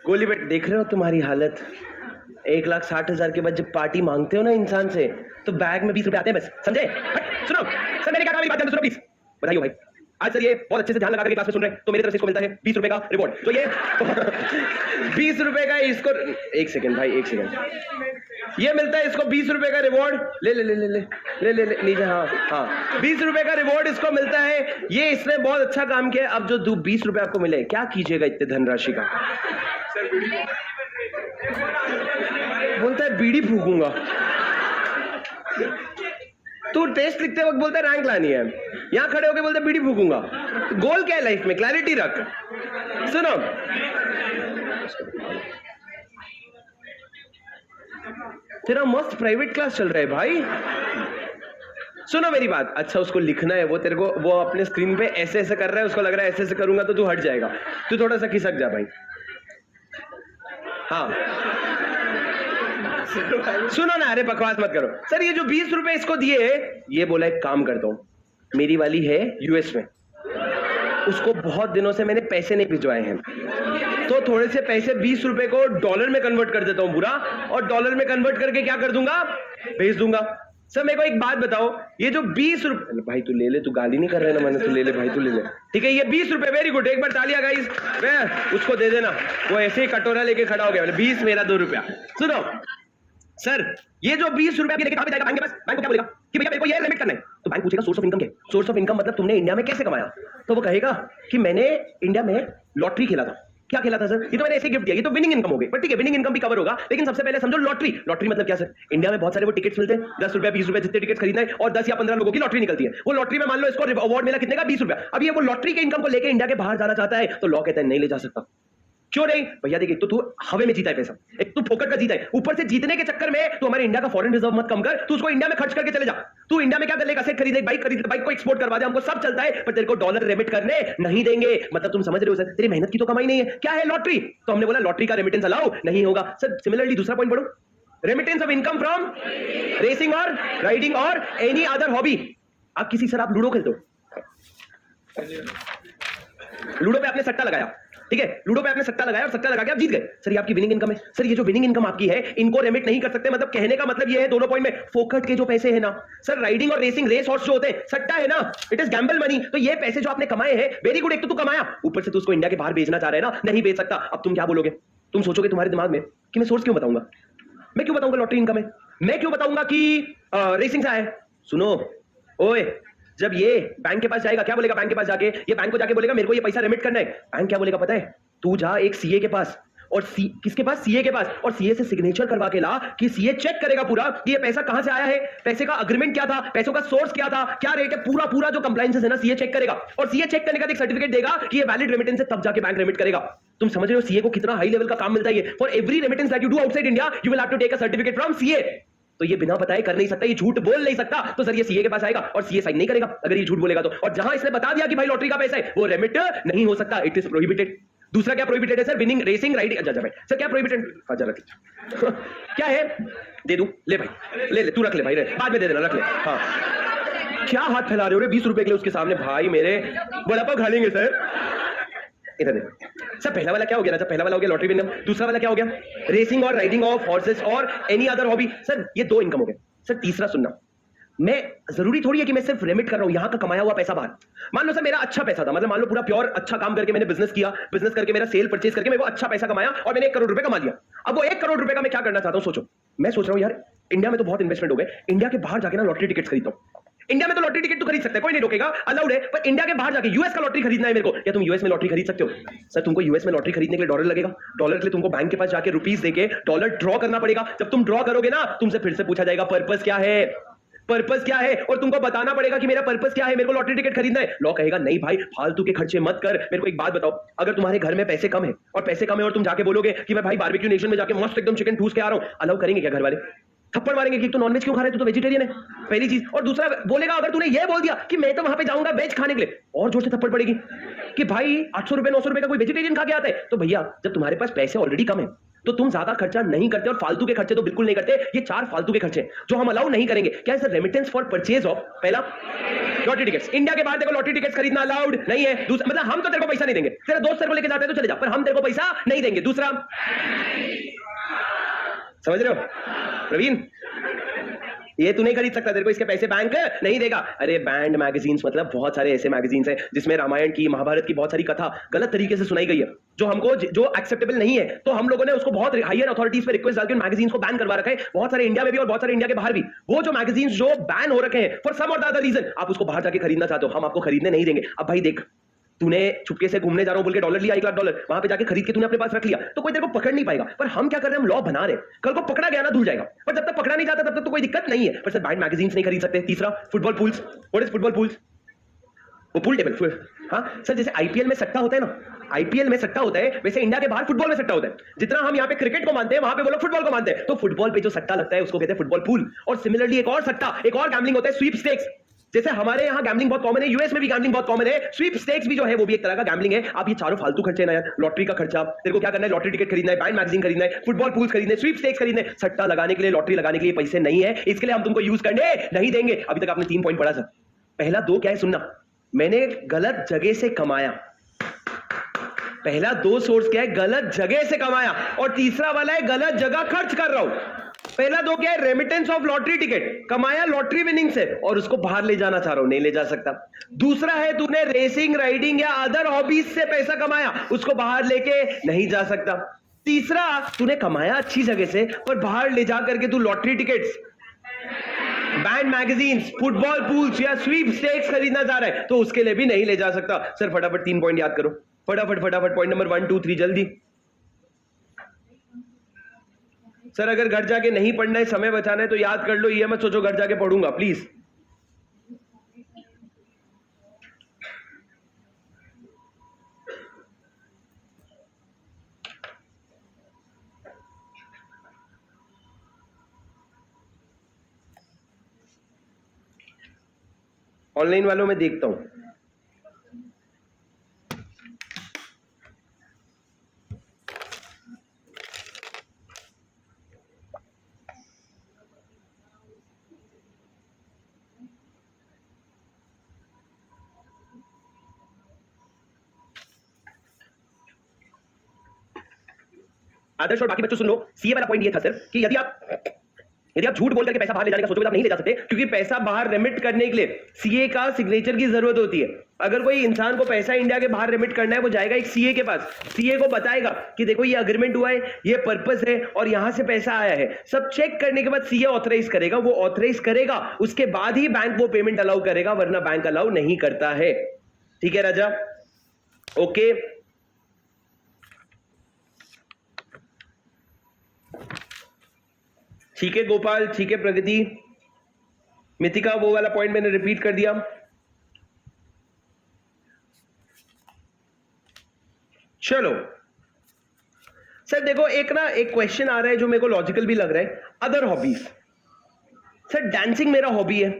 गोली बेट देख रहे हो तुम्हारी हालत। 1,60,000 के बाद जब पार्टी मांगते हो ना इंसान से तो बैग में 20 रुपए आते हैं बस, समझे? सुनो सर, मैंने क्या कहा, मेरी बात ध्यान से सुनो प्लीज। बताइए भाई, आज सर ये बहुत अच्छे से ध्यान लगा कर क्लास में सुन रहे हैं तो मेरी तरफ से इसको मिलता है 20 रुपए का रिवॉर्ड। तो ये 20 रुपए का इसको, एक सेकंड भाई, एक सेकंड, ये मिलता है इसको 20 रुपए का रिवॉर्ड। ले ले ले ले ले ले ले ले नीचे, हाँ हाँ, 20 रुपए का रिवॉर्ड इसको मिलता है। ये इसने बहुत अच्छा काम किया। अब जो 20 रुपए आपको मिले, क्या कीजिएगा इतने धनराशि का? बोलता है बीड़ी फूकूंगा। तू टेस्ट लिखते वक्त बोलता है रैंक लानी है, यहां खड़े होके बोलता है बीड़ी फूकूंगा। गोल क्या है लाइफ में? क्लैरिटी रख। सुनो, तेरा मस्त प्राइवेट क्लास चल रहा है भाई। सुनो मेरी बात, अच्छा उसको लिखना है, वो तेरे को वो अपने स्क्रीन पे ऐसे ऐसे कर रहा है, उसको लग रहा है ऐसे ऐसे करूंगा तो तू हट जाएगा। तू थोड़ा सा खिसक जा भाई। हाँ सुनो ना, अरे बकवास मत करो। सर ये जो 20 रुपए इसको दिए, ये बोला एक काम करता हूं, मेरी वाली है यूएस में, उसको बहुत दिनों से मैंने पैसे नहीं भिजवाए हैं, तो थोड़े से पैसे 20 रुपए को डॉलर में कन्वर्ट कर देता हूं पूरा, और डॉलर में कन्वर्ट करके क्या कर दूंगा, भेज दूंगा। सर मेरे को एक बात बताओ, ये जो 20 रुपए, भाई तू ले ले, तू गाली नहीं कर रहा है ना, मैंने, तू ले ले भाई, तू ले ले, ठीक है? ये 20 रुपए, वेरी गुड, एक बार तालियां गाइस, उसको दे देना। वो ऐसे ही कटोरा लेके खड़ा हो गया, 20 मेरा 2 रुपया। सुनो सर, ये जो 20 रुपया लेके कहां पे जाएगा? बैंक के पास। बैंक को क्या बोलेगा कि भैया मेरे को ये लिमिट करना है, तो बैंक पूछेगा सोर्स ऑफ इनकम क्या? सोर्स ऑफ इनकम मतलब तुमने इंडिया में कैसे कमाया? तो वो कहेगा कि मैंने इंडिया में लॉटरी खेला था। क्या खेला था सर? ये तो मैंने ऐसे गिफ्ट दिया, ये तो विनिंग इनकम हो गई, पर ठीक है विनिंग इनकम भी कवर होगा, लेकिन सबसे पहले समझो लॉटरी। लॉटरी मतलब क्या सर? इंडिया में बहुत सारे वो टिकट्स मिलते हैं, 10 रुपया 20 रुपए जितने टिकट खरीदना है, और 10 या 15 लोगों की लॉटरी निकलती है। वो लॉटरी में मान लो इसको अवार्ड मिला कितने का, 20 रुपया। अब ये वो लॉटरी के इनकम को लेकर इंडिया के बाहर जाना चाहता है, तो लॉ कहता है नहीं ले जा सकता। क्यों नहीं? भैया देखिए, तो तू हवे में जीता है पैसा, एक तू फोकट का जीता है, ऊपर से जीतने के चक्कर में तू हमारे इंडिया का फॉरेन रिजर्व मत कम कर, तू उसको इंडिया में खर्च करके चले जा। तू इंडिया में क्या कर लेगा? सेट खरीदे, बाइक खरीद, बाइक को एक्सपोर्ट करवा दे, हमको सब चलता है, पर तेरे को डॉलर रेमिट करने नहीं देंगे। मतलब तुम समझ रहे हो सर, तेरी मेहनत की तो कमाई नहीं है। क्या है? लॉटरी। तो हमने बोला लॉटरी का रेमिटेंस अलाउ नहीं होगा। सर सिमिलरली दूसरा पॉइंट पढ़ो, remittance of income from racing और राइडिंग और एनी अदर हॉबी। आप किसी, सर आप लूडो खेलते हो, लूडो पे आपने सट्टा लगाया, ठीक है? लूडो पे आपने सट्टा लगाया और सट्टा लगा के आप जीत गए, सर ये आपकी विनिंग इनकम है। सर ये जो विनिंग इनकम आपकी है, इनको रेमिट नहीं कर सकते। मतलब कहने का मतलब ये है दोनों पॉइंट में, फोकट के जो पैसे हैं ना सर, राइडिंग और रेसिंग, रेस हॉर्स जो होते हैं, सट्टा है ना, इट इज गैम्बल मनी। तो ये पैसे जो आपने कमाए हैं, वेरी गुड, एक तो तू कमाया, ऊपर से तू उसको इंडिया के बाहर भेजना चाह रहे हैं ना, नहीं भेज सकता। अब तुम क्या बोलोगे? तुम सोचोगे तुम्हारे दिमाग में कि मैं सोर्स क्यों बताऊंगा, मैं क्यों बताऊंगा लॉटरी इनकम है, मैं क्यों बताऊंगा कि रेसिंग से है। सुनो ओए, जब ये बैंक के पास जाएगा, क्या बोलेगा बैंक के पास जाके? ये बैंक को जाके बोलेगा मेरे को ये पैसा रेमिट करना है। बैंक क्या बोलेगा पता है? तू जा एक सीए के पास, और किसके पास? सीए के पास, और सीए से सिग्नेचर करवा के ला कि सीए चेक करेगा पूरा कि ये पैसा कहां से आया है, पैसे का अग्रीमेंट क्या था, पैसों का सोर्स क्या था, क्या रेट है, पूरा पूरा जो कंप्लायंसेस है ना, सीए चेक करेगा, और सीए चेक करने का एक सर्टिफिकेट देगा कि ये वैलिड रेमिटेंस है, तब जाके बैंक रेमिट करेगा। तुम समझ रहे हो सीए को कितना हाई लेवल का काम मिलता है? For every remittance that you do outside India, you will have to take a certificate from CA. तो ये बिना बताए कर नहीं सकता, ये झूठ बोल नहीं सकता, तो सर ये सीए के पास आएगा और सीए साइन नहीं करेगा अगर ये झूठ बोलेगा तो। और जहां इसने बता दिया कि भाई लॉटरी का पैसा है, वो रेमिट नहीं हो सकता, इट इज प्रोहिबिटेड। दूसरा क्या प्रोहिबिटेड है सर? Winning, racing, riding. अच्छा भाई सर क्या प्रोहिबिटेड? अच्छा रख क्या है? दे दूं? ले भाई, ले ले, तू रख ले भाई, बाद में दे देना, रख ले। हाँ क्या हाथ फैला रहे हो रे 20 रुपए के लिए उसके सामने? भाई मेरे वड़ा पाव खा लेंगे सर। इधर देखो सर, पहला वाला क्या हो गया ना? पहला वाला हो गया लॉटरी इनकम, दूसरा वाला क्या हो गया? रेसिंग और राइडिंग ऑफ हॉर्सेस और एनी अदर हॉबी। सर ये 2 इनकम हो गए। सर तीसरा सुनना, मैं जरूरी थोड़ी है कि मैं सिर्फ रेमिट कर रहा हूं यहां का कमाया हुआ पैसा बाहर। मान लो सर मेरा अच्छा पैसा था, मतलब मान लो पूरा प्योर अच्छा काम करके मैंने बिजनेस किया, बिजनेस करके मेरा सेल परचेज करके मेरे को अच्छा पैसा कमाया और मैंने 1 करोड़ रुपए कमा लिया। अब वो 1 करोड़ रुपए का मैं क्या करना चाहता हूं सोचो। मैं सोच रहा हूं यार इंडिया में तो बहुत इन्वेस्टमेंट हो गए, इंडिया के बाहर जाके ना लॉटरी टिकट खरीदता हूं। इंडिया में तो लॉटरी टिकट तो खरीद सकते हैं, कोई नहीं रोकेगा, अलाउड है, पर इंडिया के बाहर जाके यूएस का लॉटरी खरीदना है मेरे को। क्या तुम यूएस में लॉटरी खरीद सकते हो? सर तुमको यूएस में लॉटरी खरीदने के लिए डॉलर लगेगा, डॉलर के लिए तुमको बैंक के पास जाके रुपीस देके डॉलर ड्रॉ करना पड़ेगा। जब तुम ड्रॉ करोगे ना, तुमसे फिर से पूछा जाएगा पर्पस क्या है, पर्पस क्या है, और तुमको बताना पड़ेगा कि मेरा पर्पस क्या है, मेरे को लॉटरी टिकट खरीदना है। लॉ कहेगा नहीं भाई फालतू के खर्चे मत कर। मेरे को एक बात बताओ, अगर तुम्हारे घर में पैसे कम है और तुम जाके बोलोगे कि मैं भाई बारबेक्यू नेशन में जाके मस्त एकदम चिकन ठूस के आ रहा हूं, अलाउ करेंगे क्या घर वाले? थप्पड़ मारेंगे कि तू नॉनवेज क्यों खा रहा है, तू तो वेजिटेरियन है, पहली चीज। और दूसरा बोलेगा अगर तूने ये बोल दिया कि मैं तो वहां पे जाऊंगा वेज खाने के लिए, और जोर से थप्पड़ पड़ेगी कि भाई 800 रुपए 900 रुपए का कोई वेजिटेरियन खा के आता है। तो भैया जब तुम्हारे पास पैसे ऑलरेडी कम है, तो तुम ज्यादा खर्चा नहीं करते और फालतू के खर्चे तो बिल्कुल नहीं करते। ये 4 फालतू के खर्चे जो हम अलाउ नहीं करेंगे। क्या है sir? Remittance for purchase of, पहला लॉटरी टिकट्स। इंडिया के बाहर देखो लॉटरी टिकट्स खरीदना अलाउड नहीं है। दूसरा मतलब हम तो तेरे को पैसा नहीं देंगे, तेरा दोस्त तेरे को लेके जाते हैं तो चले जा, पर हम तेरे को पैसा नहीं देंगे। दूसरा, समझ रहे हो प्रवीण? ये तू नहीं खरीद सकता, तेरे को इसके पैसे बैंक नहीं देगा। अरे बैंड मैगजीन्स मतलब बहुत सारे ऐसे मैगजीन्स हैं जिसमें रामायण की, महाभारत की बहुत सारी कथा गलत तरीके से सुनाई गई है, जो हमको जो एक्सेप्टेबल नहीं है। तो हम लोगों ने उसको बहुत हायर अथॉरिटीज पे रिक्वेस्ट डाल के मैगजीन्स को बैन करवा रखा है, बहुत सारे इंडिया में भी और बहुत सारे इंडिया के बाहर भी। वो जो मैगजीन्स जो बैन हो रखे हैं फॉर सम और द अदर रीजन, आप उसको बाहर जाके खरीदना चाहते हो, हम आपको खरीदने नहीं देंगे। अब भाई देख, तूने चुपके से घूमने जा रहा हूं बोल के डॉलर लिया, $1,00,000 वहां पे जाके खरीद के तूने अपने पास रख लिया, तो कोई तेरे को पकड़ नहीं पाएगा। पर हम क्या कर रहे हैं? हम लॉ बना रहे हैं, कल को पकड़ा गया ना धुल जाएगा, पर जब तक पकड़ा नहीं जाता तब तक तो कोई दिक्कत नहीं है। पर सर बैंड मैगजीन्स नहीं खरीद सकते। तीसरा, football pools. What is football pools? वो पूल टेबल। हाँ सर, जैसे आईपीएल में सट्टा होता है ना, आईपीएल में सट्टा होता है, वैसे इंडिया के बाहर फुटबॉल में सट्टा होता है। जितना हम यहाँ पे क्रिकेट को मानते हैं वहां पे वो लोग फुटबॉल को मानते हैं। तो फुटबॉल पे जो सट्टा लगता है उसको कहते हैं फुटबॉल पूल। और सिमिलरली एक और सट्टा, एक और गैम्बलिंग होता है स्वीप स्टेक्स। जैसे हमारे यहाँ गैम्बलिंग बहुत कॉमन है, यूएस में भी गैम्बलिंग बहुत कॉमन है, स्वीप स्टेक्स भी जो है वो भी एक तरह का गैम्बलिंग है। आप ये चारों फालतू खर्चे ना यार, लॉटरी का खर्चा, तेरे को क्या करना है? लॉटरी टिकट खरीदना है, बैंड मैगजीन खरीदना है, फुटबॉल पूल्स खरीदना है, स्वीप स्टेक्स खरीदना है। सट्टा लगाने के लिए, लॉटरी लगाने के लिए पैसे नहीं है, इसके लिए हम तुमको यूज करने नहीं देंगे। अभी तक आपने 3 पॉइंट पढ़ा सर। पहला 2 क्या है सुनना, मैंने गलत जगह से कमाया। पहला 2 सोर्स क्या है? गलत जगह से कमाया। और तीसरा वाला है गलत जगह खर्च कर रहा हूं। पहला 2 क्या है? रेमिटेंस ऑफ लॉटरी टिकट, कमाया लॉटरी विनिंग से और उसको बाहर ले जाना चाह रहा हूं, नहीं ले जा सकता। दूसरा है तूने रेसिंग, राइडिंग या अदर हॉबीज से पैसा कमाया, उसको बाहर लेके नहीं जा सकता। तीसरा, तूने कमाया अच्छी जगह से पर बाहर ले जा करके तू lottery tickets, band magazines, football pools या स्वीप स्टेक्स खरीदना चाह रहा है, तो उसके लिए भी नहीं ले जा सकता। सर फटाफट 3 पॉइंट याद करो, फटाफट फटाफट। पॉइंट नंबर 1 2 3 जल्दी। सर अगर घर जाके नहीं पढ़ना है, समय बचाना है तो याद कर लो, ये मत सोचो घर जाके पढ़ूंगा, प्लीज। ऑनलाइन वालों में देखता हूं। आदर्श और बाकी बच्चों सुन लो, सीए वाला पॉइंट ये था सर कि यदि आप झूठ बोल करके पैसा बाहर ले जाने का सोचोगे तो आप नहीं ले जा सकते, क्योंकि पैसा बाहर रेमिट करने के लिए सीए का सिग्नेचर की जरूरत होती है। अगर कोई इंसान को पैसा इंडिया के बाहर रेमिट करना है, वो जाएगा एक सीए के पास, सीए को बताएगा कि देखो ये अग्रीमेंट हुआ है, ये पर्पस है और यहां से पैसा आया है। सब चेक करने के बाद सीए ऑथराइज करेगा, वो ऑथराइज करेगा, उसके बाद ही बैंक वो पेमेंट अलाउ करेगा, वरना बैंक अलाउ नहीं करता है। ठीक है राजा? ओके। ठीक है गोपाल, ठीक है प्रगति, मिथिका, वो वाला पॉइंट मैंने रिपीट कर दिया। चलो सर देखो, एक क्वेश्चन आ रहा है जो मेरे को लॉजिकल भी लग रहा है। Other hobbies. सर डांसिंग मेरा हॉबी है,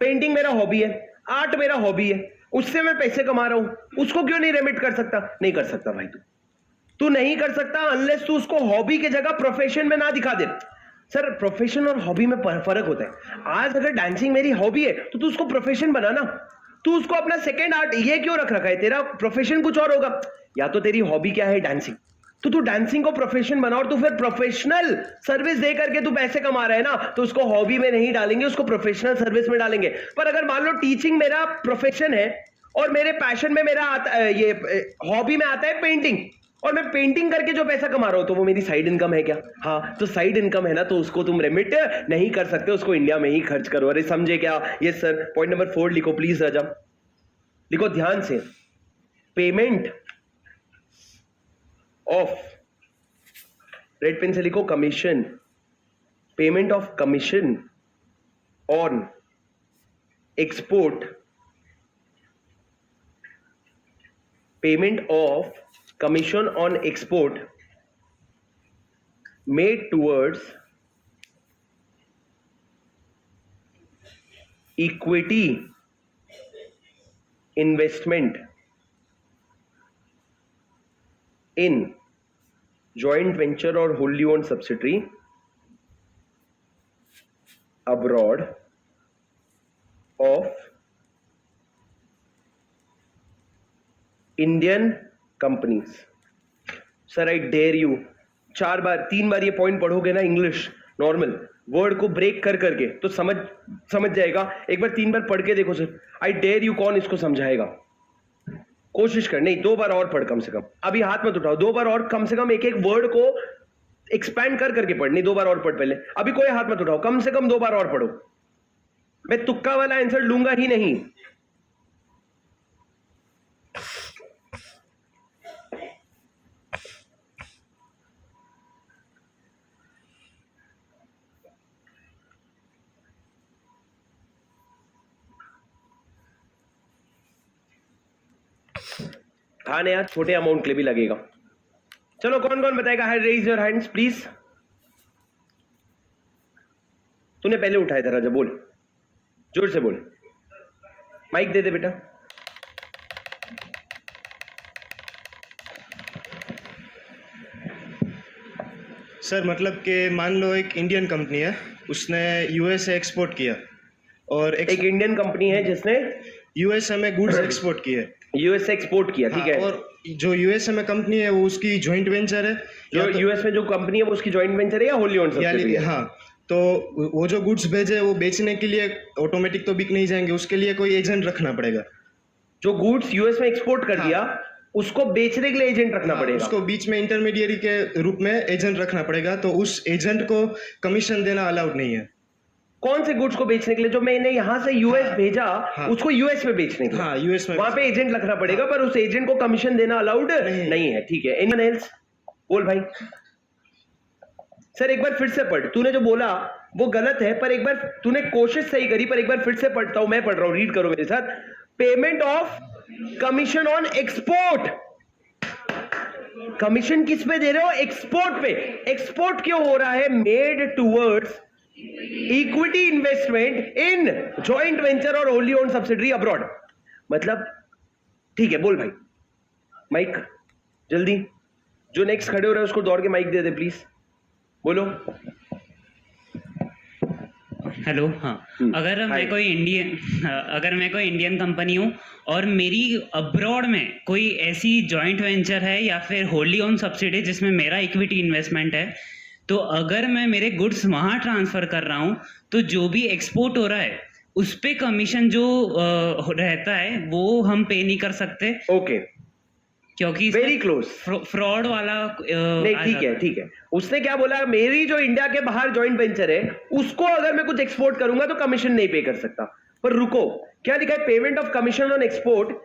पेंटिंग मेरा हॉबी है, आर्ट मेरा हॉबी है, उससे मैं पैसे कमा रहा हूं, उसको क्यों नहीं रेमिट कर सकता? नहीं कर सकता भाई, तू नहीं कर सकता अनलेस तू उसको हॉबी के जगह प्रोफेशन में ना दिखा दे। सर प्रोफेशन और हॉबी में फर्क होता है। आज अगर डांसिंग मेरी हॉबी है तो तू उसको प्रोफेशन बना ना, तू उसको अपना सेकंड आर्ट ये क्यों रख रखा है? तेरा प्रोफेशन कुछ और होगा। या तो तेरी हॉबी क्या है? डांसिंग, तो तू डांसिंग को प्रोफेशन बना और तू फिर प्रोफेशनल सर्विस दे करके तू पैसे कमा रहा है ना, तो उसको हॉबी में नहीं डालेंगे, उसको प्रोफेशनल सर्विस में डालेंगे। पर अगर मान लो टीचिंग मेरा प्रोफेशन है और मेरे पैशन में मेरा ये हॉबी में आता है पेंटिंग, और मैं पेंटिंग करके जो पैसा कमा रहा हूं तो वो मेरी साइड इनकम है क्या? हाँ, तो साइड इनकम है ना, तो उसको तुम रेमिट नहीं कर सकते, उसको इंडिया में ही खर्च करो। अरे समझे क्या? Yes sir. पॉइंट नंबर 4 लिखो प्लीज राजा, लिखो ध्यान से। पेमेंट ऑफ, रेड पेन से लिखो commission, payment of commission on export, payment of commission on export made towards equity investment in joint venture और wholly owned subsidiary abroad of Indian companies. Sir I dare you, 3 बार ये point पढ़ोगे ना English normal word को break कर करके तो समझ जाएगा। एक बार 3 बार पढ़ के देखो सर, आई डेयर यू। कौन इसको समझाएगा? कोशिश कर, नहीं 2 बार और पढ़ कम से कम, अभी हाथ मत उठाओ, 2 बार और कम से कम एक एक वर्ड को एक्सपैंड कर करके पढ़, नहीं 2 बार और पढ़ पहले, अभी कोई हाथ मत उठाओ, कम से कम 2 बार और पढ़ो। मैं तुक्का वाला आंसर लूंगा ही नहीं। हाँ नहीं यार, छोटे अमाउंट के लिए भी लगेगा। चलो कौन कौन बताएगा? Raise your hands please. तूने पहले उठाया था राजा, बोल जोर से बोल। माइक दे दे बेटा। सर मतलब कि मान लो एक इंडियन कंपनी है, उसने यूएसए एक्सपोर्ट किया और एक इंडियन कंपनी है जिसने यूएसए में गुड्स एक्सपोर्ट किए, यूएसए एक्सपोर्ट किया, ठीक है। और जो यूएसए में कंपनी है वो उसकी जॉइंट वेंचर है, जो यूएस में जो कंपनी है वो उसकी जॉइंट वेंचर है या होली ओन्ड सब्सिडरी है? हाँ, तो वो जो गुड्स भेजे वो बेचने के लिए ऑटोमेटिक तो बिक नहीं जाएंगे, उसके लिए कोई एजेंट रखना पड़ेगा। जो गुड्स यूएस में एक्सपोर्ट कर दिया उसको बेचने के लिए एजेंट रखना पड़ेगा। उसको बीच में इंटरमीडिएरी के रूप में एजेंट रखना पड़ेगा, तो उस एजेंट को कमीशन देना अलाउड नहीं है। कौन से गुड्स को बेचने के लिए? जो मैंने यहाँ से यूएस भेजा उसको यूएस में बेचने के लिए, हाँ यूएस में वहां पे एजेंट रखना पड़ेगा, पर उस एजेंट को कमीशन देना अलाउड नहीं है, ठीक है। Anyone else? बोल भाई। सर एक बार फिर से पढ़, तूने जो बोला वो गलत है, पर एक बार तूने कोशिश सही करी, पर एक बार फिर से पढ़ता हूं, मैं पढ़ रहा हूं, रीड करो मेरे साथ। Payment of commission on export. Commission किस पे दे रहे हो? एक्सपोर्ट पे। एक्सपोर्ट क्यों हो रहा है? Made towards equity investment in joint venture और होली ओन्ड सब्सिडरी अब्रॉड। मतलब ठीक है, बोल भाई। माइक जल्दी, जो नेक्स्ट खड़े हो रहे हैं उसको दौड़ के माइक दे दे प्लीज, बोलो। हेलो। हाँ, अगर मैं कोई इंडियन कंपनी हूँ और मेरी अब्रॉड में कोई ऐसी जॉइंट वेंचर है या फिर होली ओन सब्सिडी जिसमें मेरा इक्विटी इन्वेस्टमेंट है, तो अगर मैं मेरे गुड्स वहाँ ट्रांसफ़र कर रहा हूँ तो जो भी एक्सपोर्ट हो रहा है उस पे कमीशन जो रहता है वो हम पे नहीं कर सकते। ओके, क्योंकि वेरी क्लोज, फ्रॉड वाला नहीं, ठीक है। उसने क्या बोला? मेरी जो इंडिया के बाहर जॉइंट वेंचर है उसको अगर मैं कुछ एक्सपोर्ट करूंगा तो कमीशन नहीं पे कर सकता। पर रुको, क्या लिखा है? Payment of commission on export.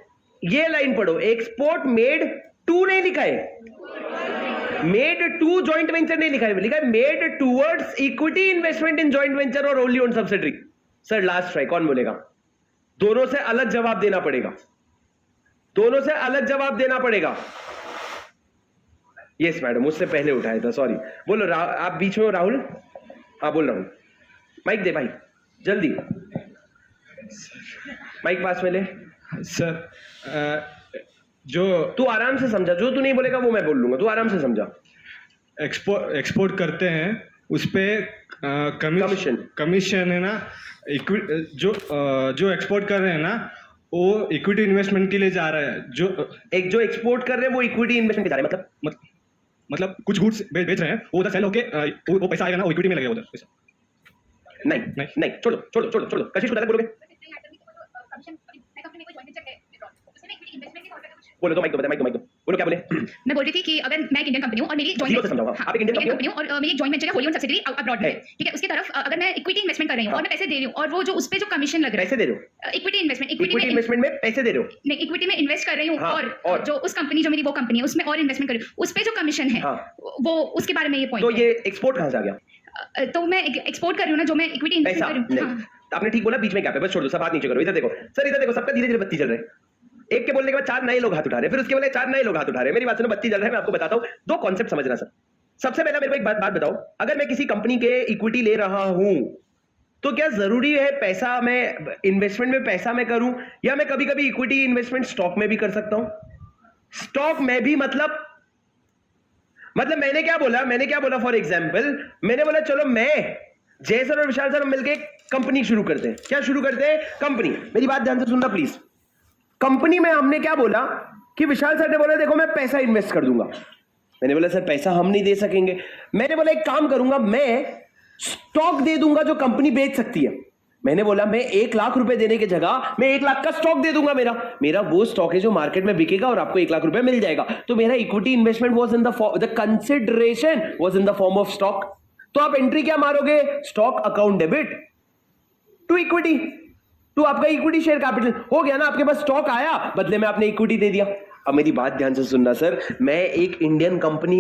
ये लाइन पढ़ो, एक्सपोर्ट मेड टू नहीं लिखा है, मेड टू जॉइंट वेंचर नहीं लिखा है, लिखा है made towards equity investment in joint venture और wholly owned subsidiary. Sir last try, कौन बोलेगा? दोनों से अलग जवाब देना पड़ेगा, दोनों से अलग जवाब देना पड़ेगा। यस मैडम, मुझसे पहले उठाया था, सॉरी। बोलो आप बीच में हो राहुल। हाँ बोल रहा हूं, माइक दे भाई जल्दी, माइक पास में ले। सर जो तू आराम से समझा, जो तू नहीं बोलेगा वो मैं बोल लूंगा, तू आराम से समझा। एक्सपोर्ट करते हैं उस पे कमीशन है ना, जो एक्सपोर्ट कर रहे हैं ना वो इक्विटी इन्वेस्टमेंट के लिए जा रहा है। जो एक्सपोर्ट कर रहे हैं वो इक्विटी इन्वेस्टमेंट जा रहे हैं, मतलब कुछ गुड्स बेच रहे हैं, वो उधर सेल होके वो पैसा आएगा ना, वो इक्विटी में लगेगा उधर पैसा। नहीं, छोड़ो, कशिश को डायरेक्ट बोलोगे। बोलो तो माइक दो, बोलो क्या बोले? मैं बोल रही थी कि अगर मैं एक इंडियन कंपनी हूं और मेरी जॉइंट आप एक इंडियन कंपनी हूं और मेरी एक जॉइंट वेंचर है होली ओन सब्सिडरी अब्रॉड में, ठीक है, उसकी तरफ अगर मैं इक्विटी इन्वेस्टमेंट कर रही हूं और मैं पैसे दे रही हूं और वो जो उस पे जो कमीशन लग रहा है, पैसे दे रहे हो, इक्विटी इन्वेस्टमेंट में पैसे दे रहे हो, नहीं इक्विटी में इन्वेस्ट कर रही हूं और जो उस कंपनी, जो मेरी वो कंपनी है उसमें और इन्वेस्टमेंट कर रही हूं, उस पे जो कमीशन है वो उसके बारे में ये पॉइंट। तो ये एक्सपोर्ट कहां से आ गया? तो मैं एक्सपोर्ट कर रही हूं ना, जो मैं इक्विटी इन्वेस्ट कर रही हूं। आपने ठीक बोला, बीच में क्या है, बस छोड़ दो, सब हाथ नीचे करो। इधर देखो सर, इधर देखो, सबका धीरे धीरे बत्ती जल रहे हैं। एक के बोलने के बाद 4 नए लोग हाथ उठा रहे हैं, फिर उसके बोले 4 नए लोग हाथ उठा रहे हैं। मेरी बात सुनो, बत्ती जल रहा है, मैं आपको बताता हूं, 2 कॉन्सेप्ट समझना सर। सबसे पहला मेरे को एक बात बताओ, अगर मैं किसी कंपनी के इक्विटी ले रहा हूं तो क्या जरूरी है पैसा मैं इन्वेस्टमेंट में पैसा मैं करूं, या मैं कभी कभी इक्विटी इन्वेस्टमेंट स्टॉक में भी कर सकता हूं? स्टॉक में भी मतलब मतलब मैंने क्या बोला फॉर एग्जाम्पल, मैंने बोला चलो मैं जय सर और विशाल सर हम मिलकर कंपनी शुरू करते हैं। क्या शुरू करते हैं? कंपनी। मेरी बात ध्यान से सुनना प्लीज। कंपनी में हमने क्या बोला कि विशाल सर ने बोला देखो मैं पैसा इन्वेस्ट कर दूंगा। मैंने बोला सर पैसा हम नहीं दे सकेंगे। मैंने बोला एक काम करूंगा, मैं स्टॉक दे दूंगा जो कंपनी बेच सकती है। मैंने बोला मैं 1 लाख रुपए देने की जगह मैं 1 लाख का स्टॉक दे दूंगा। मेरा वो स्टॉक है जो मार्केट में बिकेगा और आपको 1 लाख रुपए मिल जाएगा। तो मेरा equity investment was in the consideration was in the form of stock. तो आप एंट्री क्या मारोगे? Stock account debit to equity, to आपका इक्विटी शेयर कैपिटल। हो गया ना, आपके पास स्टॉक आया, बदले में आपने इक्विटी दे दिया। अब मेरी बात ध्यान से सुनना सर, मैं एक इंडियन कंपनी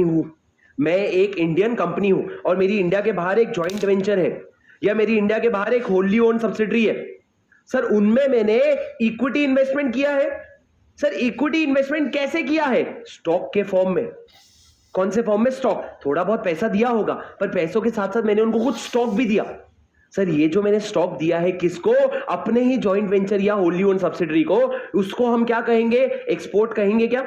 हूं और मेरी इंडिया के बाहर एक जॉइंट वेंचर है या मेरी इंडिया के बाहर एक होल्ली ओन सब्सिडरी है। सर उनमें मैंने इक्विटी इन्वेस्टमेंट किया है। सर इक्विटी इन्वेस्टमेंट कैसे किया है? स्टॉक के फॉर्म में। कौन से फॉर्म में? स्टॉक। थोड़ा बहुत पैसा दिया होगा, पर पैसों के साथ साथ मैंने उनको कुछ स्टॉक भी दिया। सर ये जो मैंने स्टॉक दिया है किसको? अपने ही जॉइंट वेंचर या होल्ली ओन सब्सिडरी को। उसको हम क्या कहेंगे? एक्सपोर्ट कहेंगे। क्या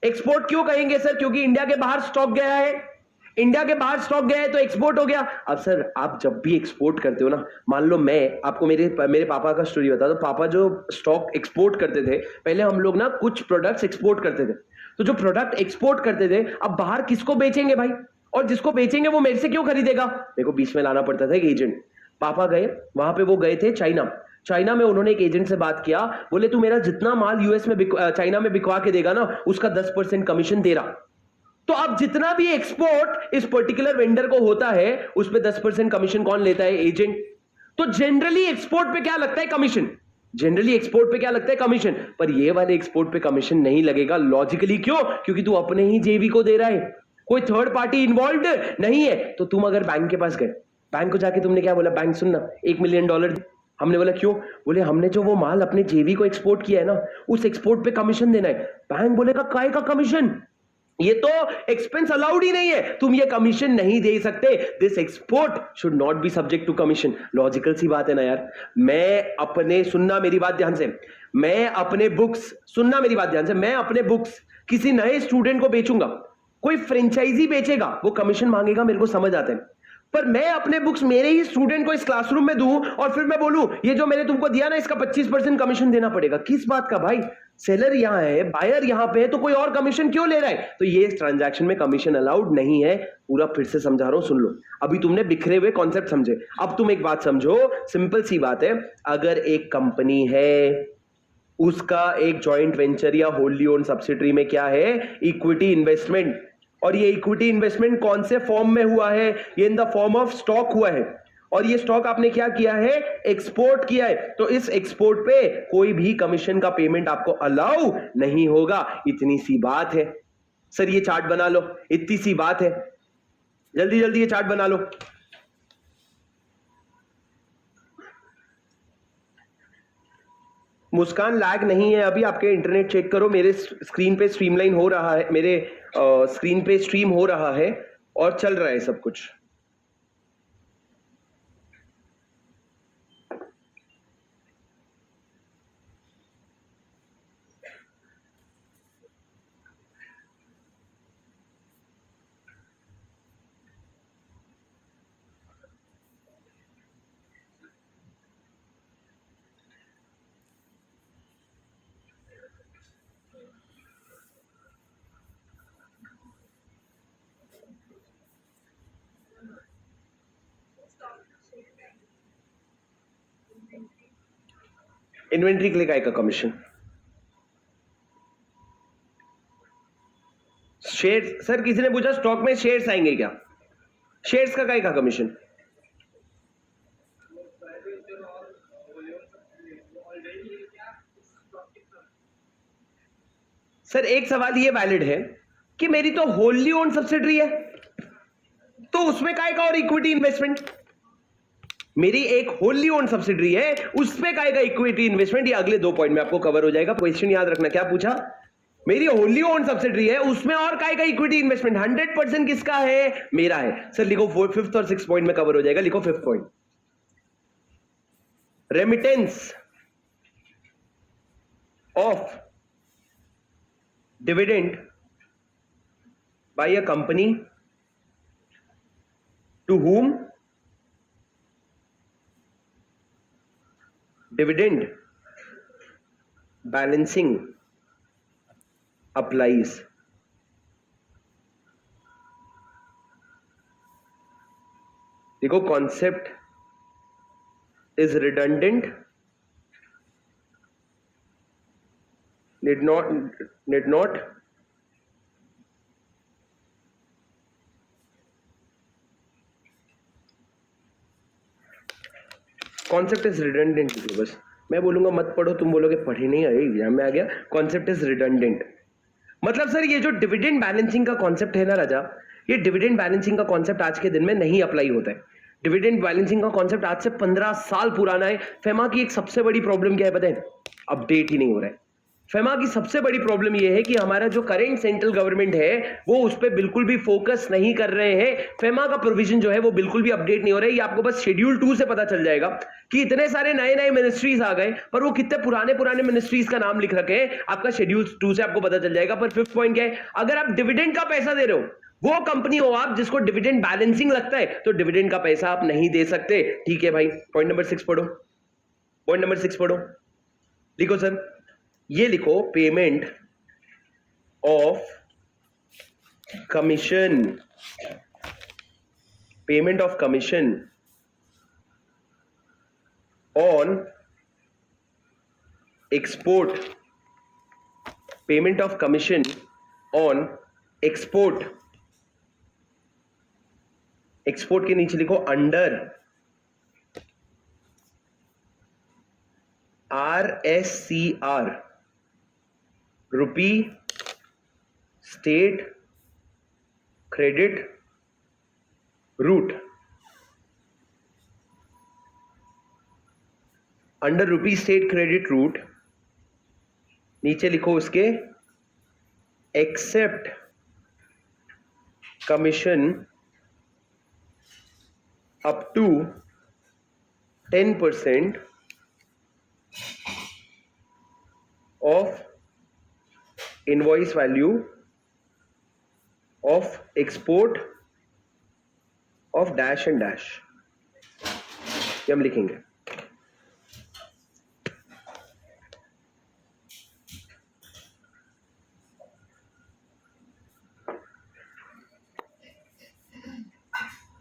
एक्सपोर्ट क्यों कहेंगे सर? क्योंकि इंडिया के बाहर स्टॉक गया है। इंडिया के बाहर स्टॉक गया है तो एक्सपोर्ट हो गया। अब सर आप जब भी एक्सपोर्ट करते हो ना, मान लो मैं आपको मेरे पापा का स्टोरी बता दो। पापा जो स्टॉक एक्सपोर्ट करते थे, पहले हम लोग ना कुछ प्रोडक्ट्स एक्सपोर्ट करते थे। तो जो प्रोडक्ट एक्सपोर्ट करते थे, अब बाहर किसको बेचेंगे भाई? और जिसको बेचेंगे वो मेरे से क्यों खरीदेगा? मेरे को बीच में लाना पड़ता था एक एजेंट। पापा गए वहां पे, वो गए थे चाइना में। उन्होंने एक एजेंट से बात किया, बोले तू मेरा जितना माल यूएस में चाइना में बिकवा के देगा ना, उसका 10% कमीशन दे रहा। तो अब जितना भी एक्सपोर्ट इस पर्टिकुलर वेंडर को होता है, उस पे 10% कमीशन कौन लेता है? एजेंट। तो जनरली एक्सपोर्ट पे क्या लगता है? कमीशन। पर ये वाले एक्सपोर्ट पे कमीशन नहीं लगेगा। लॉजिकली क्यों? क्योंकि तू अपने ही जेवी को दे रहा है, कोई थर्ड पार्टी इन्वॉल्व नहीं है। तो तुम अगर बैंक के पास गए, बैंक को जाके तुमने क्या बोला? बैंक सुनना, $1 मिलियन। हमने बोला क्यों? बोले हमने जो वो माल अपने जेवी को एक्सपोर्ट किया है ना, उस एक्सपोर्ट पे कमीशन देना है। बैंक बोलेगा काय का कमीशन? ये तो एक्सपेंस अलाउड ही नहीं है, तुम ये कमीशन नहीं दे सकते। This export should not be subject to commission. Logical सी बात है ना यार। मैं अपने बुक्स किसी नए स्टूडेंट को बेचूंगा, कोई फ्रेंचाइजी बेचेगा, वो कमीशन मांगेगा, मेरे को समझ आता है। पर मैं अपने बुक्स मेरे ही स्टूडेंट को इस क्लासरूम में दूं और फिर मैं बोलूं ये जो मैंने तुमको दिया ना, इसका 25% कमीशन देना पड़ेगा। किस बात का भाई? सेलर यहां है, बायर यहां पे है, तो कोई और कमीशन क्यों ले रहा है? तो ये ट्रांजैक्शन में कमीशन अलाउड नहीं है। पूरा फिर से समझा रहा हूं, सुन लो। अभी तुमने बिखरे हुए कॉन्सेप्ट समझे, अब तुम एक बात समझो, सिंपल सी बात है। अगर एक कंपनी है, उसका एक जॉइंट वेंचर या होल्डी ओन सब्सिडरी में क्या है? Equity investment. और ये इक्विटी इन्वेस्टमेंट कौन से फॉर्म में हुआ है? ये इन द फॉर्म ऑफ स्टॉक हुआ है। और ये स्टॉक आपने क्या किया है? एक्सपोर्ट किया है। तो इस एक्सपोर्ट पे कोई भी कमीशन का पेमेंट आपको अलाउ नहीं होगा। इतनी सी बात है सर। ये चार्ट बना लो, इतनी सी बात है। जल्दी जल्दी ये चार्ट बना लो। मुस्कान लैग नहीं है अभी, आपके इंटरनेट चेक करो। मेरे स्क्रीन पे स्ट्रीमलाइन हो रहा है, मेरे स्क्रीन पे स्ट्रीम हो रहा है और चल रहा है सब कुछ। इन्वेंट्री के लिए काय का कमीशन? शेयर सर, किसी ने पूछा स्टॉक में शेयर्स आएंगे क्या? शेयर्स का काय का कमीशन? सर एक सवाल ये वैलिड है कि मेरी तो होल्ली ओन सब्सिडरी है, तो उसमें काय का और इक्विटी इन्वेस्टमेंट? मेरी एक होल्ली ओन सब्सिडरी है, उसमें काय का इक्विटी इन्वेस्टमेंट? ये अगले 2 पॉइंट में आपको कवर हो जाएगा। क्वेश्चन याद रखना, क्या पूछा? मेरी होल्ली ओन सब्सिडरी है, उसमें और काय का इक्विटी इन्वेस्टमेंट? 100% किसका है? मेरा है। सर लिखो, 5th और 6th पॉइंट में कवर हो जाएगा। लिखो 5th point, remittance of dividend by a company to whom dividend balancing applies. देखो concept is redundant, need not concept is redundant. बस मैं बोलूंगा मत पढ़ो, तुम बोलोगे पढ़े नहीं, अरे एग्जाम में आ गया। कॉन्सेप्ट इज रिडंडेंट मतलब सर ये जो डिविडेंड बैलेंसिंग का कॉन्सेप्ट है ना राजा, ये डिविडेंड बैलेंसिंग का कॉन्सेप्ट आज के दिन में नहीं अप्लाई होता है। डिविडेंड बैलेंसिंग का कॉन्सेप्ट आज से 15 साल पुराना है। फेमा की एक सबसे बड़ी प्रॉब्लम क्या है पता है? अपडेट ही नहीं हो रहा है। फेमा की सबसे बड़ी प्रॉब्लम यह है कि हमारा जो करेंट सेंट्रल गवर्नमेंट है वो उस पर बिल्कुल भी फोकस नहीं कर रहे हैं। फेमा का प्रोविजन जो है वो बिल्कुल भी अपडेट नहीं हो रहा है। ये आपको बस शेड्यूल 2 से पता चल जाएगा कि इतने सारे नए नए मिनिस्ट्रीज आ गए, पर वो कितने पुराने पुराने मिनिस्ट्रीज का नाम लिख रखे हैं आपका शेड्यूल 2 से आपको पता चल जाएगा। पर 5th पॉइंट क्या है? अगर आप डिविडेंड का पैसा दे रहे हो, वो कंपनी हो आप जिसको डिविडेंड बैलेंसिंग लगता है, तो डिविडेंड का पैसा आप नहीं दे सकते। ठीक है भाई, पॉइंट नंबर 6 पढ़ो। पॉइंट नंबर 6 पढ़ो, लिखो सर, ये लिखो, payment of commission, payment of commission on export, payment of commission on export, export के नीचे लिखो under RSCR, rupee state credit route, under rupee state credit route, नीचे लिखो उसके except commission up to 10% of invoice value of export of dash and dash, ये हम लिखेंगे।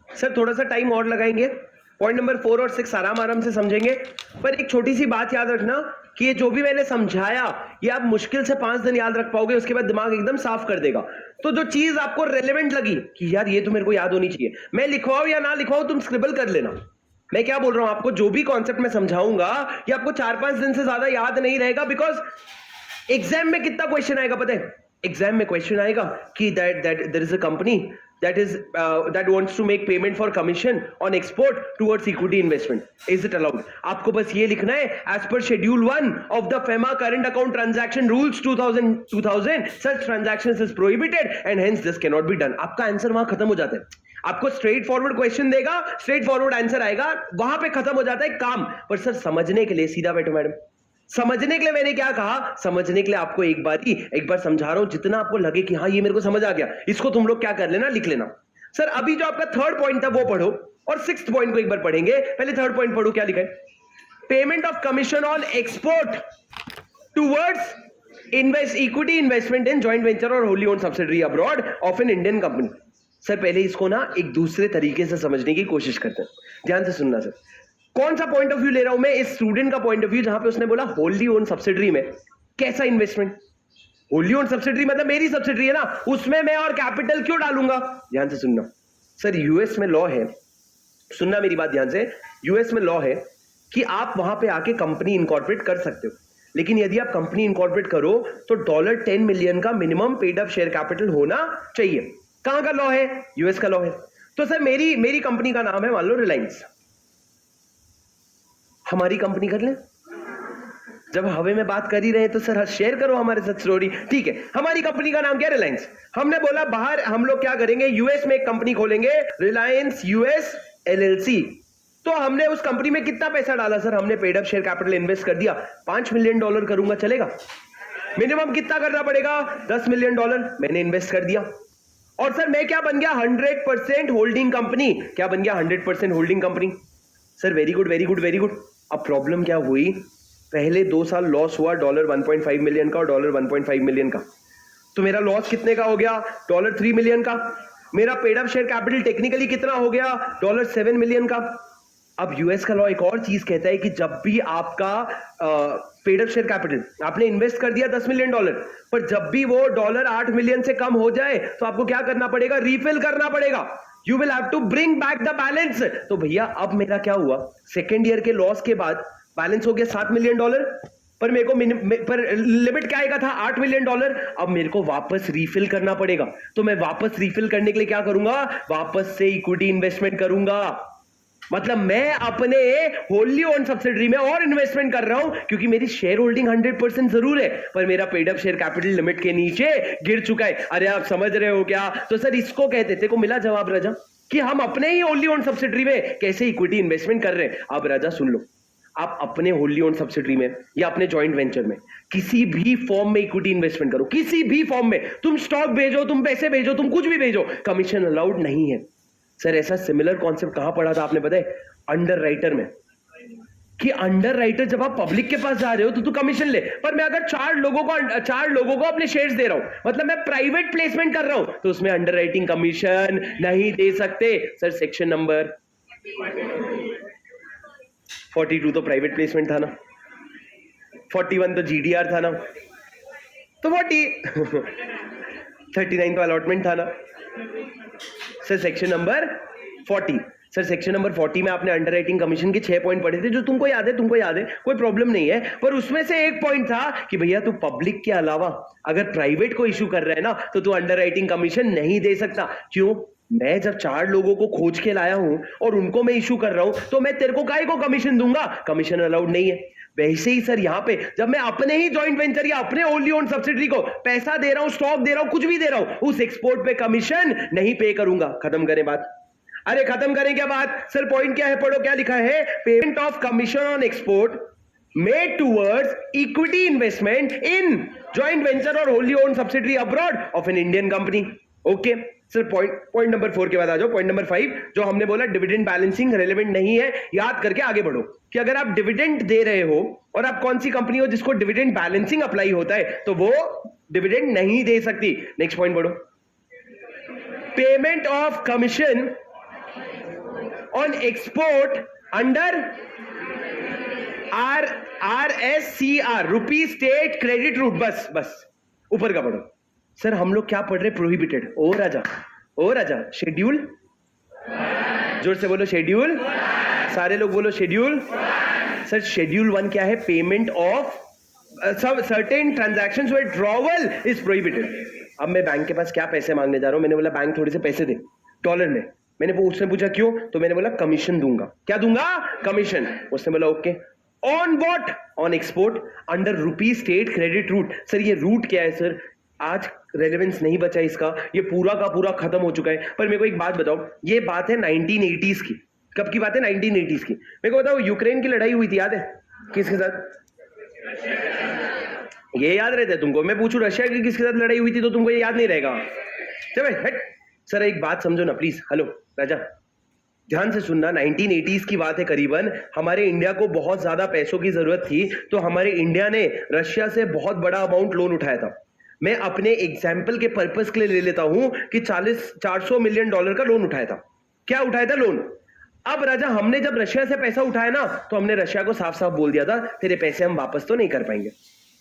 Sir थोड़ा सा टाइम और लगाएंगे, पॉइंट नंबर 4 और 6 आराम से समझेंगे। पर एक छोटी सी बात याद रखना कि ये जो भी मैंने समझाया ये आप मुश्किल से 5 दिन याद रख पाओगे, उसके बाद दिमाग एकदम साफ कर देगा। तो जो चीज आपको रेलेवेंट लगी कि यार ये तो मेरे को याद होनी चाहिए, मैं लिखवाऊं या ना लिखवाऊं तुम स्क्रिबल कर लेना। मैं क्या बोल रहा हूं आपको, जो भी कॉन्सेप्ट मैं समझाऊंगा ये आपको 4-5 दिन से ज्यादा याद नहीं रहेगा, बिकॉज एग्जाम में कितना क्वेश्चन आएगा पता है? एग्जाम में क्वेश्चन आएगा कि that there is a company that wants to make payment for commission on export towards equity investment. Is it allowed? आपको बस ये लिखना है, as per schedule 1 of the FEMA current account transaction rules 2000 such transactions is prohibited and hence this cannot be done. आपका answer वहां खत्म हो जाता है। आपको स्ट्रेट फॉरवर्ड क्वेश्चन देगा, स्ट्रेट फॉरवर्ड आंसर आएगा, वहां पे खत्म हो जाता है काम। पर सर समझने के लिए सीधा बैठो मैडम, समझने के लिए मैंने क्या कहा, समझने के लिए आपको एक बार समझा रहा हूं, जितना आपको लगे कि हाँ ये मेरे को समझ आ गया, इसको तुम लोग क्या कर लेना, लिख लेना। सर अभी जो आपका 3rd पॉइंट था वो पढ़ो और 6th पॉइंट को एक बार पढ़ेंगे। पहले 3rd पॉइंट पढ़ो, क्या लिखा है? Payment of commission on export towards equity investment in joint venture और wholly owned subsidiary abroad of an Indian company. Sir पहले इसको ना एक दूसरे तरीके से समझने की कोशिश करते हैं, ध्यान से सुनना। सर कौन सा पॉइंट ऑफ व्यू ले रहा हूं मैं? इस स्टूडेंट का पॉइंट ऑफ व्यू, जहां पे उसने बोला होली ओन सब्सिडरी में कैसा इन्वेस्टमेंट। होली ओन सब्सिडरी मतलब मेरी सब्सिडरी है ना, उसमें मैं और कैपिटल क्यों डालूंगा? ध्यान से सुनना सर, यूएस में लॉ है, सुनना मेरी बात ध्यान से, यूएस में लॉ है कि आप वहां पे आके कंपनी इनकॉर्पोरेट कर सकते हो, लेकिन यदि आप कंपनी इनकॉर्पोरेट करो तो $10 मिलियन का minimum paid up share capital होना चाहिए। कहां का लॉ है? यूएस का लॉ है। तो सर मेरी कंपनी का नाम है मान लो रिलायंस, हमारी कंपनी कर लें। जब हवे में बात कर ही रहे तो सर शेयर करो हमारे साथ स्टोरी। ठीक है, हमारी कंपनी का नाम क्या है? रिलायंस। हमने बोला बाहर हम लोग क्या करेंगे, यूएस में एक कंपनी खोलेंगे, रिलायंस यूएस LLC। तो हमने उस कंपनी में कितना पैसा डाला सर? हमने paid up share capital invest कर दिया, $5 मिलियन करूंगा, चलेगा? मिनिमम कितना करना पड़ेगा? $10 मिलियन मैंने इन्वेस्ट कर दिया। और सर मैं क्या बन गया 100% होल्डिंग कंपनी, क्या बन गया 100% holding company. Sir very good very good very good. अब प्रॉब्लम क्या हुई, पहले 2 साल लॉस हुआ $1.5 मिलियन का और $1.5 मिलियन का, तो मेरा लॉस कितने का हो गया $3 मिलियन का। मेरा paid up share capital technically कितना हो गया $7 मिलियन का। अब यूएस का लॉ एक और चीज कहता है कि जब भी आपका पेड अप शेयर कैपिटल आपने इन्वेस्ट कर दिया $10 मिलियन, पर जब भी वो $8 मिलियन से कम हो जाए तो आपको क्या करना पड़ेगा, रिफिल करना पड़ेगा। You will have to bring back the balance. तो भैया अब मेरा क्या हुआ, सेकेंड ईयर के लॉस के बाद बैलेंस हो गया $7 मिलियन, पर मेरे को पर लिमिट क्या आएगा था $8 मिलियन। अब मेरे को वापस रिफिल करना पड़ेगा, तो मैं वापस रिफिल करने के लिए क्या करूंगा, वापस से इक्विटी इन्वेस्टमेंट करूंगा। मतलब मैं अपने होली ओन सब्सिडरी में और इन्वेस्टमेंट कर रहा हूं, क्योंकि मेरी शेयर होल्डिंग 100% जरूर है, पर मेरा paid up share capital limit के नीचे गिर चुका है। अरे आप समझ रहे हो क्या। तो सर इसको कहते थे, को मिला जवाब राजा, कि हम अपने ही होली ओन सब्सिडरी में कैसे इक्विटी इन्वेस्टमेंट कर रहे हैं। अब राजा सुन लो, आप अपने होली ओन सब्सिडरी में या अपने जॉइंट वेंचर में किसी भी फॉर्म में इक्विटी इन्वेस्टमेंट करो, किसी भी फॉर्म में, तुम स्टॉक भेजो, तुम पैसे भेजो, तुम कुछ भी भेजो, कमीशन अलाउड नहीं है। सर ऐसा सिमिलर कॉन्सेप्ट कहां पढ़ा था आपने, पता है, अंडरराइटर में, कि अंडरराइटर जब आप पब्लिक के पास जा रहे हो तो तू कमीशन ले, पर मैं अगर 4 लोगों को अपने शेयर्स दे रहा हूं, मतलब मैं प्राइवेट प्लेसमेंट कर रहा हूं, तो उसमें अंडरराइटिंग कमीशन नहीं दे सकते। सर सेक्शन नंबर 42 तो प्राइवेट प्लेसमेंट था ना, 41 तो जीडीआर था ना, तो 39 तो अलॉटमेंट था ना। Sir section number 40, sir section number 40 में आपने अंडरराइटिंग कमीशन के 6 पॉइंट पढ़े थे, जो तुमको याद है, कोई प्रॉब्लम नहीं है, पर उसमें से एक पॉइंट था कि भैया तू पब्लिक के अलावा अगर प्राइवेट को इशू कर रहा है ना, तो तू अंडरराइटिंग कमीशन नहीं दे सकता। क्यों, मैं जब 4 लोगों को खोज के लाया हूं और उनको मैं इशू कर रहा हूं, तो मैं तेरे को काहे को कमीशन दूंगा, कमीशन अलाउड नहीं है। वैसे ही सर यहां पे जब मैं अपने ही जॉइंट वेंचर या अपने होली ओन सब्सिडरी को पैसा दे रहा हूं, स्टॉक दे रहा हूं, कुछ भी दे रहा हूं, उस एक्सपोर्ट पे कमीशन नहीं पे करूंगा। खत्म करें बात, अरे खत्म करें क्या बात। सर पॉइंट क्या है, पढ़ो क्या लिखा है, payment of commission on export made towards equity investment in joint venture और wholly own subsidiary abroad of an Indian company. Okay sir, point number 4 के बाद आ जाओ। पॉइंट नंबर 5 जो हमने बोला डिविडेंड बैलेंसिंग रेलेवेंट नहीं है, याद करके आगे बढ़ो कि अगर आप डिविडेंड दे रहे हो और आप कौन सी कंपनी हो जिसको डिविडेंड बैलेंसिंग अप्लाई होता है, तो वो डिविडेंड नहीं दे सकती। नेक्स्ट पॉइंट बढ़ो, payment of commission on export under RSCR rupee state credit route. बस ऊपर का पढ़ो। सर हम लोग क्या पढ़ रहे, प्रोहिबिटेड। ओ राजा शेड्यूल, जोर से बोलो शेड्यूल, सारे लोग बोलो शेड्यूल। सर शेड्यूल 1 क्या है, payment of certain transactions withdrawal is prohibited. अब मैं बैंक के पास क्या पैसे मांगने जा रहा हूं, मैंने बोला बैंक थोड़े से पैसे दे डॉलर में, उसने पूछा क्यों, तो मैंने बोला कमीशन दूंगा। क्या दूंगा, कमीशन। उसने बोला okay, on what, on export under rupee state credit route. Sir ये रूट क्या है सर, आज रेलेवेंस नहीं बचा इसका, ये पूरा का पूरा खत्म हो चुका है। पर मेरे को एक बात बताओ, ये बात है 1980s की। कब की बात है, 1980s की। मेरे को बताओ यूक्रेन की लड़ाई हुई थी, याद है, किसके साथ, ये याद रहता है तुमको। मैं पूछूं रशिया की किसके साथ लड़ाई हुई थी, तो तुमको ये याद नहीं रहेगा। चलो सर एक बात समझो ना प्लीज। हेलो राजा, ध्यान से सुनना, 1980s की बात है करीबन। हमारे इंडिया को बहुत ज्यादा पैसों की जरूरत थी, तो हमारे इंडिया ने रशिया से बहुत बड़ा अमाउंट लोन उठाया था। मैं अपने एग्जाम्पल के पर्पस के लिए ले लेता हूं कि $400 मिलियन का लोन उठाया था। क्या उठाया था, लोन। अब राजा हमने जब रशिया से पैसा उठाया ना, तो हमने रशिया को साफ साफ बोल दिया था, तेरे पैसे हम वापस तो नहीं कर पाएंगे,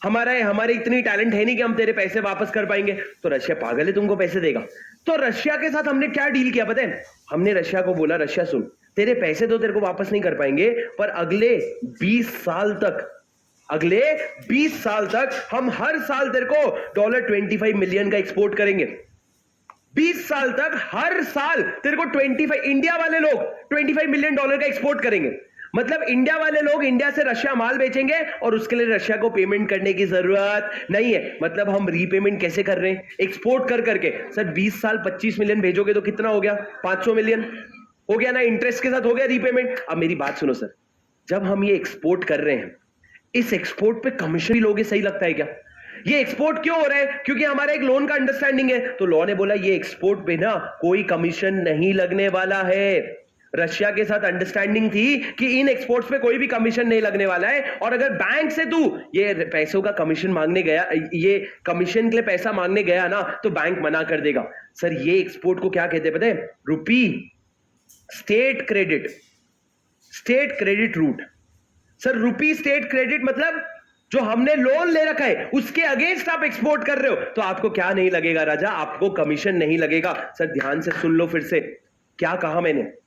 हमारे इतनी टैलेंट है नहीं कि हम तेरे पैसे वापस कर पाएंगे। तो रशिया पागल है, तुमको पैसे देगा। तो रशिया के साथ हमने क्या डील किया पता है, हमने रशिया को बोला, रशिया सुन, तेरे पैसे तो तेरे को वापस नहीं कर पाएंगे, पर अगले 20 साल तक हम हर साल तेरे को $25 मिलियन का एक्सपोर्ट करेंगे। 20 साल तक हर साल तेरे को इंडिया वाले लोग $25 मिलियन का एक्सपोर्ट करेंगे। मतलब इंडिया वाले लोग इंडिया से रशिया माल बेचेंगे और उसके लिए रशिया को पेमेंट करने की जरूरत नहीं है। मतलब हम रीपेमेंट कैसे कर रहे हैं, एक्सपोर्ट कर करके। सर 20 साल 25 मिलियन भेजोगे तो कितना हो गया, 500 मिलियन हो गया ना, इंटरेस्ट के साथ हो गया रीपेमेंट। अब मेरी बात सुनो सर, जब हम ये एक्सपोर्ट कर रहे हैं, इस एक्सपोर्ट पे कमीशन भी लोगे, सही लगता है क्या? ये एक्सपोर्ट क्यों हो रहा है? क्योंकि हमारा एक लोन का अंडरस्टैंडिंग है। तो लॉ ने बोला ये एक्सपोर्ट पे ना कोई कमीशन नहीं लगने वाला है। रशिया के साथ अंडरस्टैंडिंग थी कि इन एक्सपोर्ट्स पे कोई भी कमीशन नहीं लगने वाला है, और अगर बैंक से तू ये पैसों का कमीशन मांगने गया, ये कमीशन के लिए पैसा मांगने गया ना, तो बैंक मना कर देगा। सर ये एक्सपोर्ट को क्या कहते हैं पता है? रुपी स्टेट क्रेडिट रूट। सर रुपी स्टेट क्रेडिट मतलब जो हमने लोन ले रखा है उसके अगेंस्ट आप एक्सपोर्ट कर रहे हो, तो आपको क्या नहीं लगेगा राजा? आपको कमीशन नहीं लगेगा। सर ध्यान से सुन लो फिर से, क्या कहा मैंने?